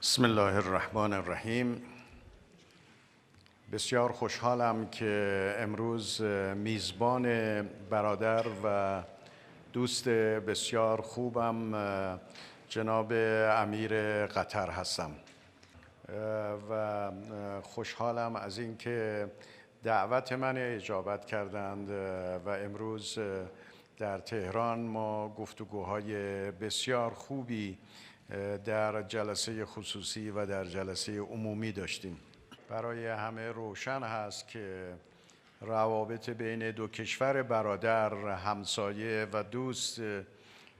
بسم الله الرحمن الرحیم. بسیار خوشحالم که امروز میزبان برادر و دوست بسیار خوبم جناب امیر قطر هستم و خوشحالم از اینکه دعوت من اجابت کردند و امروز در تهران ما گفتگوهای بسیار خوبی در جلسه خصوصی و در جلسه عمومی داشتیم. برای همه روشن هست که روابط بین دو کشور برادر، همسایه و دوست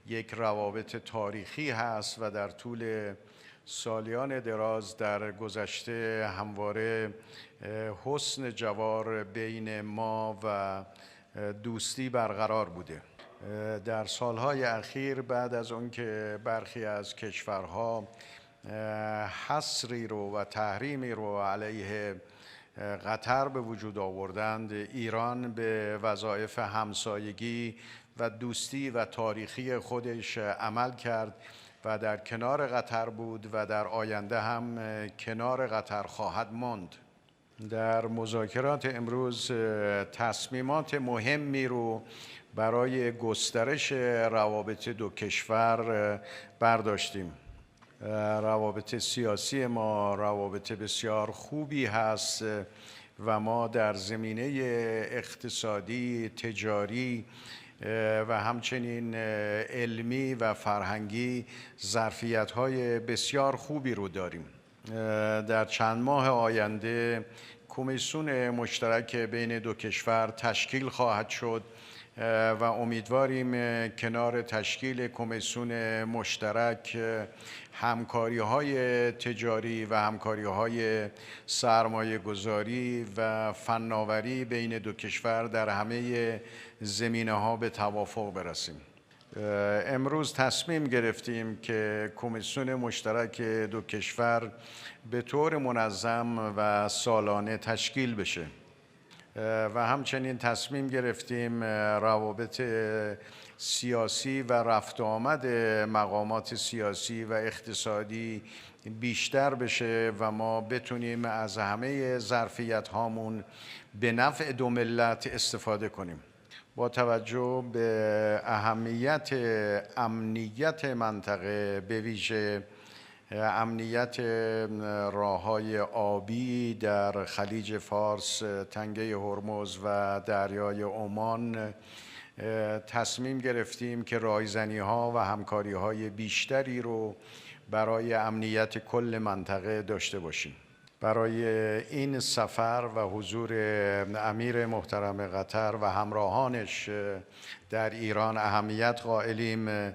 یک روابط تاریخی هست و در طول سالیان دراز در گذشته همواره حسن جوار بین ما و دوستی برقرار بوده. در سالهای اخیر بعد از اون که برخی از کشورها حصری رو و تحریمی رو علیه قطر به وجود آوردند، ایران به وظایف همسایگی و دوستی و تاریخی خودش عمل کرد و در کنار قطر بود و در آینده هم کنار قطر خواهد ماند. در مذاکرات امروز تصمیمات مهمی رو برای گسترش روابط دو کشور برداشتیم. روابط سیاسی ما روابط بسیار خوبی هست و ما در زمینه اقتصادی، تجاری و همچنین علمی و فرهنگی ظرفیت‌های بسیار خوبی رو داریم. در چند ماه آینده کمیسیون مشترک بین دو کشور تشکیل خواهد شد و امیدواریم کنار تشکیل کمیسیون مشترک همکاری‌های تجاری و همکاری‌های سرمایه‌گذاری و فناوری بین دو کشور در همه زمینه‌ها به توافق برسیم. امروز تصمیم گرفتیم که کمیسیون مشترک دو کشور به طور منظم و سالانه تشکیل بشه و همچنین تصمیم گرفتیم روابط سیاسی و رفت و آمد مقامات سیاسی و اقتصادی بیشتر بشه و ما بتونیم از همه ظرفیت هامون به نفع دو ملت استفاده کنیم. با توجه به اهمیت امنیت منطقه، به ویژه امنیت راه‌های آبی در خلیج فارس، تنگه هرمز و دریای عمان، تصمیم گرفتیم که رایزنی‌ها و همکاری‌های بیشتری رو برای امنیت کل منطقه داشته باشیم. برای این سفر و حضور امیر محترم قطر و همراهانش در ایران اهمیت قائلیم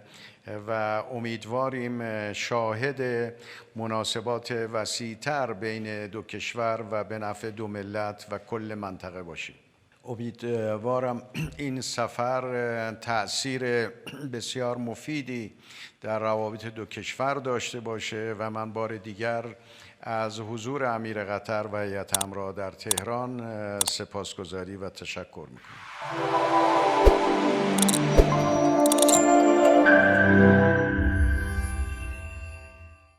و امیدواریم شاهد مناسبات وسیع‌تر بین دو کشور و به نفع دو ملت و کل منطقه باشیم. امیدوارم این سفر تأثیر بسیار مفیدی در روابط دو کشور داشته باشه و من بار دیگر از حضور امیر قطر و هیئت همراه در تهران سپاسگزاری و تشکر میکنم.